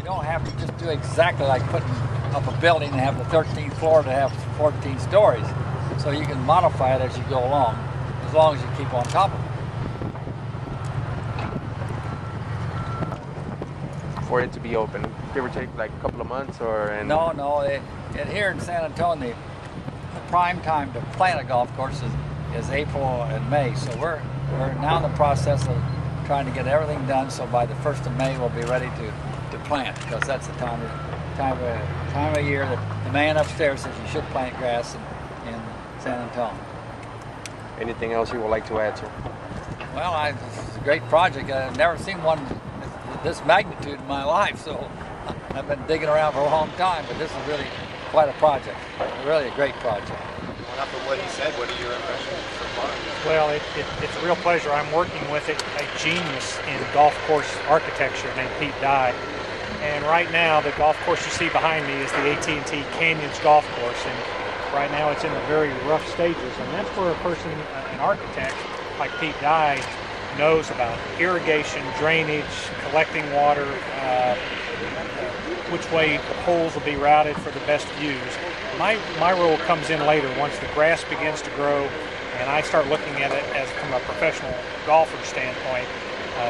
You don't have to just do exactly like putting up a building and have the 13th floor to have 14 stories. So you can modify it as you go along, as long as you keep on top of it. For it to be open, give or take like a couple of months, or? No. Here in San Antonio, the prime time to plant a golf course is April and May. So we're now in the process of trying to get everything done. So by the 1st of May, we'll be ready to plant, because that's the time of year that the man upstairs says you should plant grass in San Antonio. Anything else you would like to add, sir? Well, this is a great project. I've never seen one this magnitude in my life, so I've been digging around for a long time, but this is really quite a project, really a great project. Well, after what he said, what are your impressions so far? Well, it's a real pleasure. I'm working with a genius in golf course architecture named Pete Dye, and right now the golf course you see behind me is the AT&T Canyons Golf Course, and right now it's in the very rough stages, and that's where a person, an architect like Pete Dye, knows about irrigation, drainage, collecting water, which way the holes will be routed for the best views. My role comes in later once the grass begins to grow, and I start looking at it as from a professional golfer standpoint.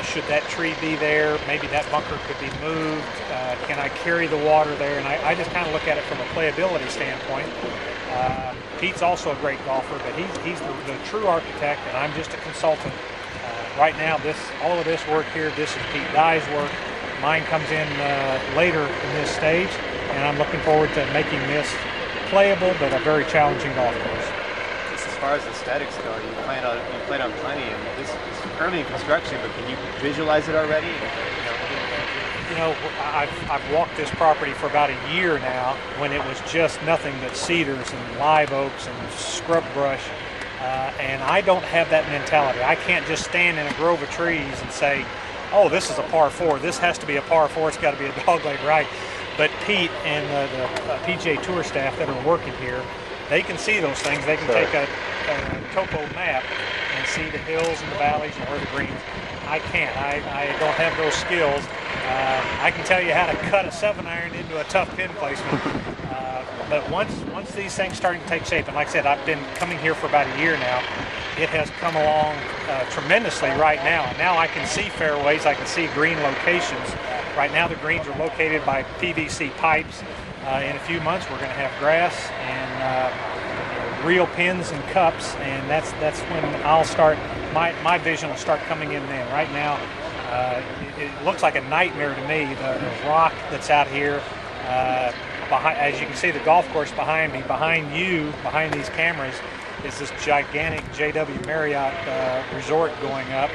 Should that tree be there? Maybe that bunker could be moved. Can I carry the water there? And I just kind of look at it from a playability standpoint. Pete's also a great golfer, but he's the true architect, and I'm just a consultant. Right now, all of this work here, this is Pete Dye's work. Mine comes in later in this stage, and I'm looking forward to making this playable but a very challenging golf course. Just as far as aesthetics go, you plan on plenty, and this is currently in construction, but can you visualize it already? You know, I've walked this property for about a year now, when it was just nothing but cedars and live oaks and scrub brush. And I don't have that mentality. I can't just stand in a grove of trees and say, oh, this is a par 4. This has to be a par 4. It's got to be a dogleg right. But Pete and the PGA Tour staff that are working here, they can see those things. They can take a topo map and see the hills and the valleys and where the greens. I can't. I don't have those skills. I can tell you how to cut a 7-iron into a tough pin placement. But once these things starting to take shape, and like I said, I've been coming here for about a year now, it has come along tremendously right now. And now I can see fairways, I can see green locations. Right now the greens are located by PVC pipes. In a few months we're going to have grass and real pins and cups, and that's when I'll start, my vision will start coming in then. Right now it looks like a nightmare to me, the rock that's out here. Behind, as you can see, the golf course behind me, behind these cameras, is this gigantic JW Marriott resort going up.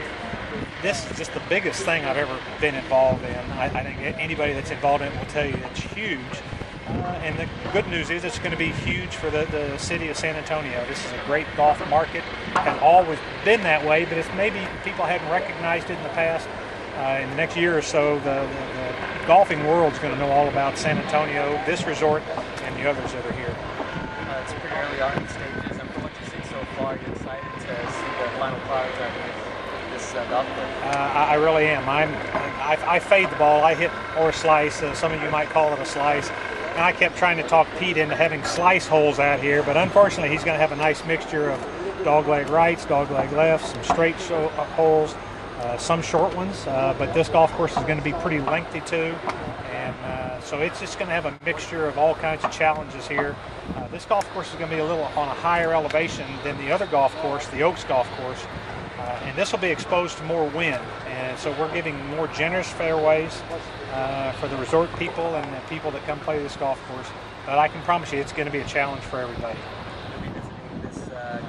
This is just the biggest thing I've ever been involved in. I think anybody that's involved in it will tell you it's huge. And the good news is it's going to be huge for the city of San Antonio. This is a great golf market. Has always been that way, but it's maybe people hadn't recognized it in the past. In the next year or so, the golfing world's going to know all about San Antonio, this resort, and the others that are here. It's pretty early on in the stages, and from what you've seen so far, you're excited to see the final product of this golf course? I really am. I fade the ball. I hit or slice. Some of you might call it a slice. And I kept trying to talk Pete into having slice holes out here, but unfortunately he's going to have a nice mixture of dogleg rights, dogleg lefts, some straight holes. Some short ones, but this golf course is going to be pretty lengthy too, and so it's just going to have a mixture of all kinds of challenges here. This golf course is going to be a little on a higher elevation than the other golf course, the Oaks golf course, and this will be exposed to more wind, and so we're giving more generous fairways for the resort people and the people that come play this golf course, but I can promise you it's going to be a challenge for everybody. You'll be visiting this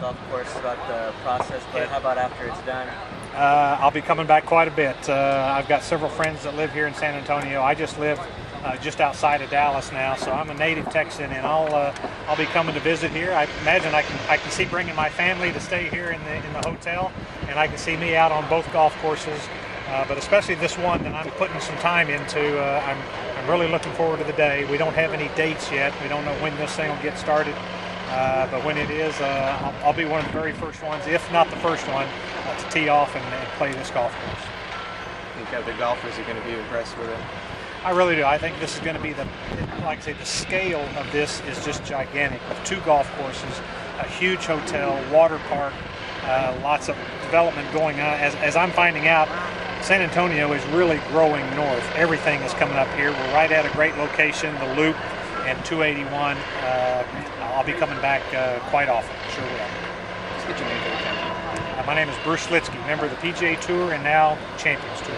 golf course throughout the process, but how about after it's done? I'll be coming back quite a bit. I've got several friends that live here in San Antonio. I just live just outside of Dallas now, so I'm a native Texan, and I'll be coming to visit here. I imagine I can see bringing my family to stay here in the hotel, and I can see me out on both golf courses. But especially this one that I'm putting some time into. I'm really looking forward to the day. We don't have any dates yet. We don't know when this thing will get started. But when it is, I'll be one of the very first ones, if not the first one, to tee off and play this golf course. I think other golfers are going to be impressed with it. I really do. I think this is going to be like I say, the scale of this is just gigantic. With 2 golf courses, a huge hotel, water park, lots of development going on. As I'm finding out, San Antonio is really growing north. Everything is coming up here. We're right at a great location, the Loop and 281. I'll be coming back quite often. Sure will. Let's get your name for the camera. My name is Bruce Lietzke, member of the PGA Tour and now Champions Tour.